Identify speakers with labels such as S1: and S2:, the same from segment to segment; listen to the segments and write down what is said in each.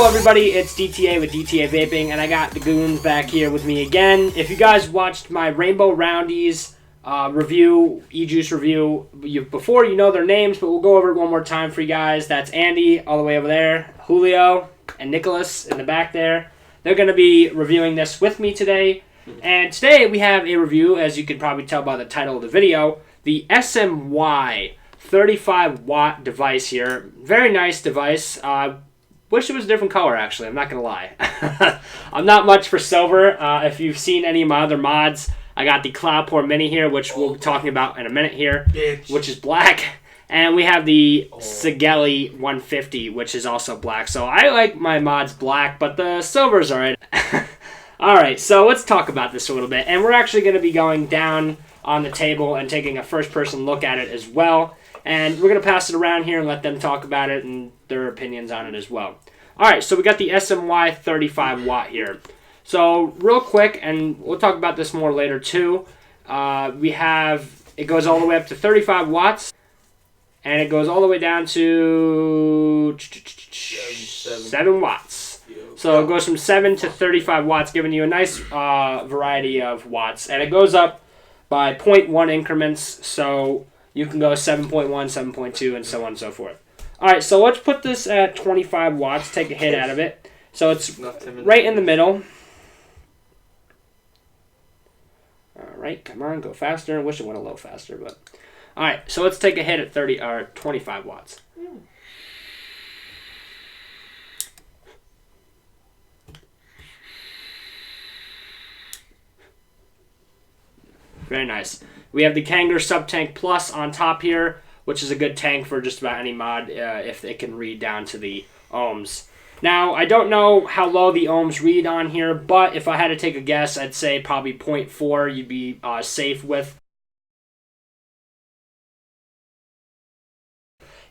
S1: Hello everybody, it's DTA with DTA Vaping, and I got the goons back here with me again. If you guys watched my Rainbow Roundies review, e-juice review, before you know their names, but we'll go over it one more time for you guys. That's Andy all the way over there, Julio, and Nicholas in the back there. They're going to be reviewing this with me today. And today we have a review, as you can probably tell by the title of the video, the SMY 35-watt device here. Very nice device. Wish it was a different color, actually. I'm not going to lie. I'm not much for silver. If you've seen any of my other mods, I got the Cloudpore Mini here, which we'll be talking about in a minute here, which is black. And we have the SMY 150, which is also black. So I like my mods black, but the silver's alright. Alright, so let's talk about this a little bit. And we're actually going to be going down on the table and taking a first-person look at it as well. And we're going to pass it around here and let them talk about it and their opinions on it as well. Alright, so we got the SMY 35-watt here. So, real quick, and we'll talk about this more later too, it goes all the way up to 35 watts, and it goes all the way down to 7 watts. So it goes from 7 to 35 watts, giving you a nice variety of watts. And it goes up by 0.1 increments, so you can go 7.1, 7.2, and so on and so forth. Alright, so let's put this at 25 watts, take a hit out of it. So it's right in the middle. Alright, come on, go faster. I wish it went a little faster, but... Alright, so let's take a hit at 25 watts. Very nice. We have the Kanger Sub-Tank Plus on top here, which is a good tank for just about any mod if it can read down to the ohms. Now, I don't know how low the ohms read on here, but if I had to take a guess, I'd say probably 0.4 you'd be safe with.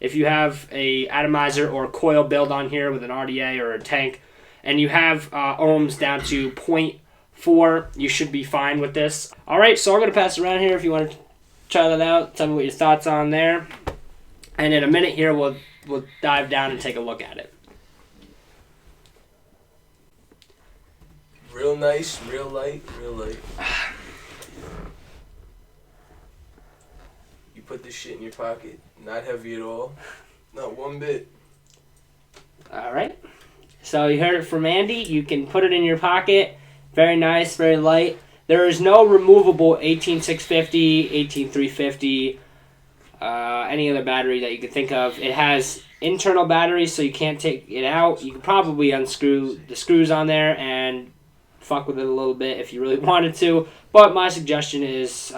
S1: If you have a atomizer or coil build on here with an RDA or a tank, and you have ohms down to 0.4, you should be fine with this. Alright, so I'm going to pass it around here if you want to try that out. Tell me what your thoughts on there. And in a minute here, we'll dive down and take a look at it.
S2: Real nice, real light, real light. You put this shit in your pocket, not heavy at all, not one bit.
S1: Alright, so you heard it from Andy. You can put it in your pocket. Very nice, very light. There is no removable 18650, 18350, any other battery that you can think of. It has internal batteries, so you can't take it out. You can probably unscrew the screws on there and fuck with it a little bit if you really wanted to. But my suggestion is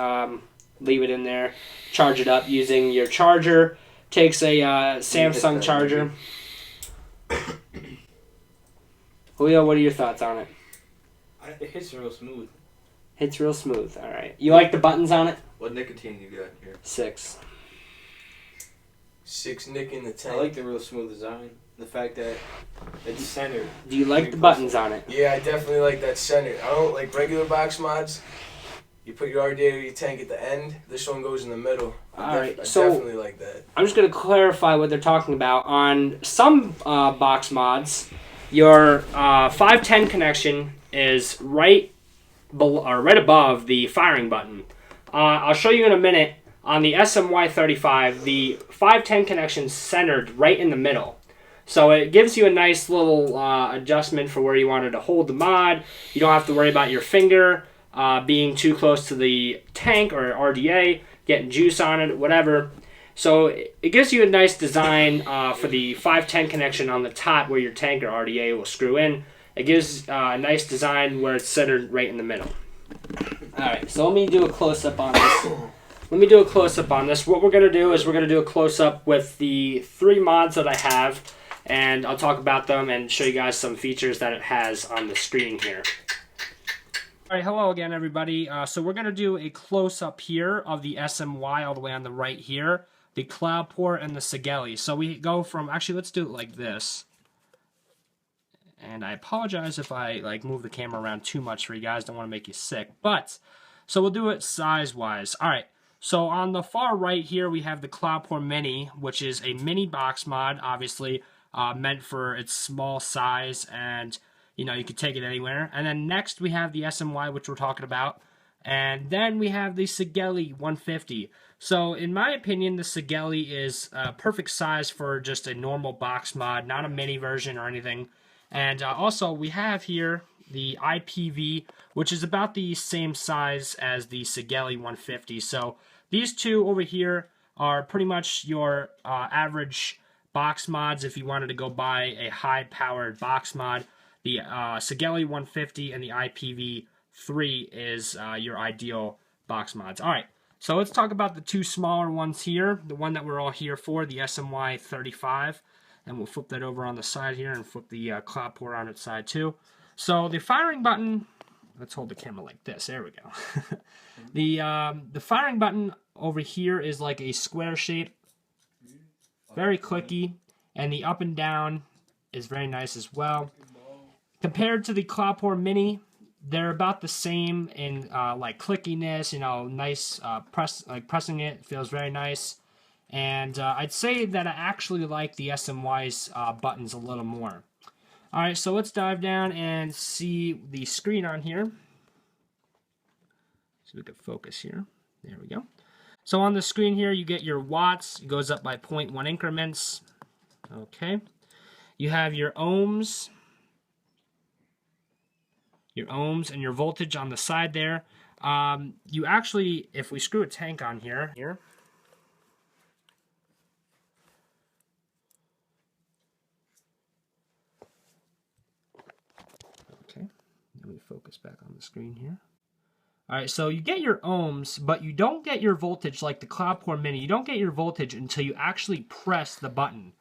S1: leave it in there. Charge it up using your charger. Takes a Samsung charger. Julio, what are your thoughts on it?
S3: It hits real smooth.
S1: Hits real smooth. All right. You like the buttons on it?
S3: What nicotine you got here?
S1: 6.
S2: 6 nick in the tank.
S3: I like the real smooth design. The fact that it's centered.
S1: Do you like the buttons on it?
S2: Yeah, I definitely like that center. I don't like regular box mods. You put your RDA or your tank at the end. This one goes in the middle. I definitely like that.
S1: I'm just going to clarify what they're talking about. On some box mods, your 510 connection is right above the firing button. I'll show you in a minute. On the SMY 35, the 510 connection's centered right in the middle. So it gives you a nice little adjustment for where you wanted to hold the mod. You don't have to worry about your finger being too close to the tank or RDA, getting juice on it, whatever. So it gives you a nice design for the 510 connection on the top where your tank or RDA will screw in. It gives a nice design where it's centered right in the middle. Alright, so let me do a close-up on this. What we're going to do is we're going to do a close-up with the 3 mods that I have, and I'll talk about them and show you guys some features that it has on the screen here. Alright, hello again everybody. So we're going to do a close-up here of the SMY all the way on the right here, the Cloudpore and the SMY. So we go from, actually let's do it like this. And I apologize if I move the camera around too much for you guys, don't want to make you sick. But, so we'll do it size-wise. Alright, so on the far right here we have the Cloudpore Mini, which is a mini box mod, obviously. meant for its small size, and you know, you can take it anywhere. And then next we have the SMY, which we're talking about. And then we have the Sigeli 150. So in my opinion, the Sigeli is a perfect size for just a normal box mod, not a mini version or anything. And also we have here the IPV, which is about the same size as the Sigeli 150. So these two over here are pretty much your average box mods if you wanted to go buy a high-powered box mod. The Sigeli 150 and the IPV 3 is your ideal box mods. All right, so let's talk about the two smaller ones here. The one that we're all here for, the SMY 35. And we'll flip that over on the side here and flip the cloud port on its side too. So the firing button, let's hold the camera like this. There we go. The firing button over here is like a square shape, very clicky, and the up and down is very nice as well. Compared to the Cloudport Mini, they're about the same in like clickiness, you know, nice pressing it feels very nice. And I'd say that I actually like the SMY's buttons a little more. All right, so let's dive down and see the screen on here. So we can focus here. There we go. So on the screen here, you get your watts. It goes up by 0.1 increments. Okay. You have your ohms. Your ohms and your voltage on the side there. You actually, if we screw a tank on here. Okay, let me focus back on the screen here. All right, so you get your ohms, but you don't get your voltage like the Cloudport Mini. You don't get your voltage until you actually press the button.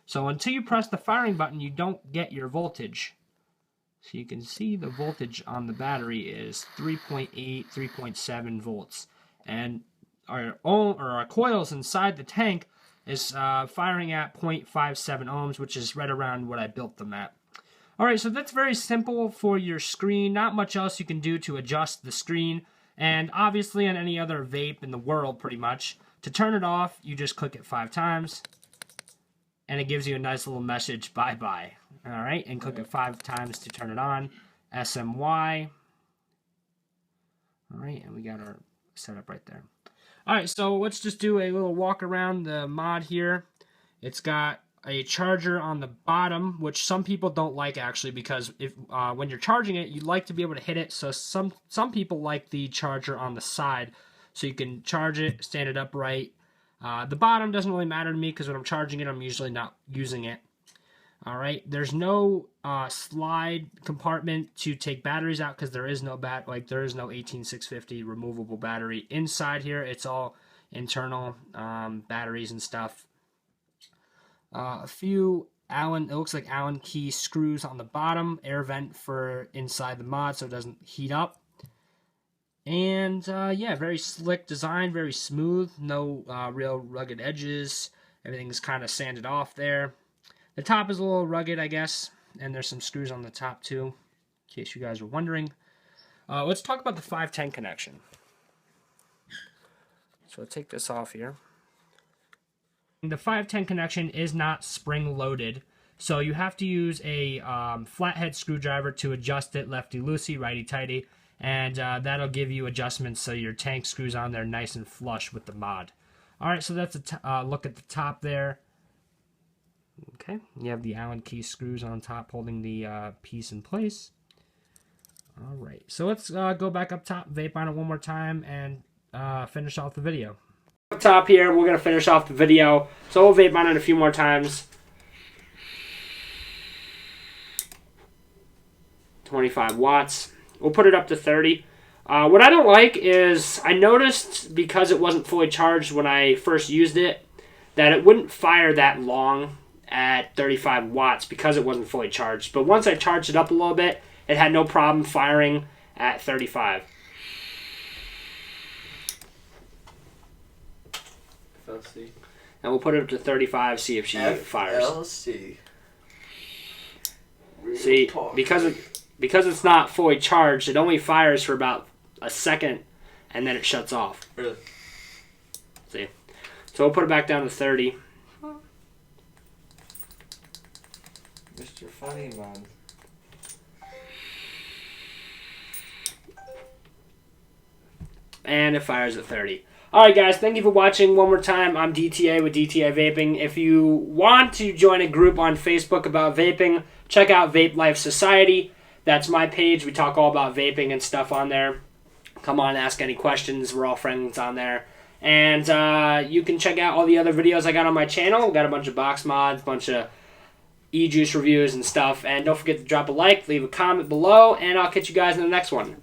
S1: So until you press the firing button, you don't get your voltage. So you can see the voltage on the battery is 3.8, 3.7 volts. And our coils inside the tank is firing at 0.57 ohms, which is right around what I built them at. Alright, so that's very simple for your screen. Not much else you can do to adjust the screen. And obviously on any other vape in the world, pretty much, to turn it off, you just click it 5 times. And it gives you a nice little message, bye-bye. Alright, and click it 5 times to turn it on. SMY. Alright, and we got our setup right there. Alright, so let's just do a little walk around the mod here. It's got a charger on the bottom, which some people don't like actually, because if when you're charging it, you like to be able to hit it. So some people like the charger on the side, so you can charge it, stand it upright. The bottom doesn't really matter to me because when I'm charging it, I'm usually not using it. All right, there's no slide compartment to take batteries out because there is no there is no 18650 removable battery inside here. It's all internal batteries and stuff. A few it looks like Allen key screws on the bottom, air vent for inside the mod so it doesn't heat up. And yeah, very slick design, very smooth, no real rugged edges. Everything's kind of sanded off there. The top is a little rugged, I guess, and there's some screws on the top too, in case you guys were wondering. Let's talk about the 510 connection. So I'll take this off here. The 510 connection is not spring-loaded, so you have to use a flathead screwdriver to adjust it lefty-loosey, righty-tighty, and that'll give you adjustments so your tank screws on there nice and flush with the mod. Alright, so that's a look at the top there. Okay, you have the Allen key screws on top holding the piece in place. Alright, so let's go back up top, vape on it one more time, and finish off the video. Up top here, we're going to finish off the video. So we'll vape on it a few more times. 25 watts. We'll put it up to 30. What I don't like is I noticed because it wasn't fully charged when I first used it that it wouldn't fire that long at 35 watts because it wasn't fully charged. But once I charged it up a little bit, it had no problem firing at 35.
S3: FLC.
S1: And we'll put it up to 35, see if she fires.
S2: FLC.
S1: See, because it's not fully charged, it only fires for about a second, and then it shuts off.
S2: Really?
S1: See? So we'll put it back down to 30.
S3: funny, man.
S1: And it fires at 30. Alright guys, thank you for watching one more time. I'm DTA with DTA Vaping. If you want to join a group on Facebook about vaping, check out Vape Life Society. That's my page. We talk all about vaping and stuff on there. Come on, ask any questions. We're all friends on there. And you can check out all the other videos I got on my channel. We got a bunch of box mods, a bunch of e-juice reviews and stuff. And don't forget to drop a like, leave a comment below, and I'll catch you guys in the next one.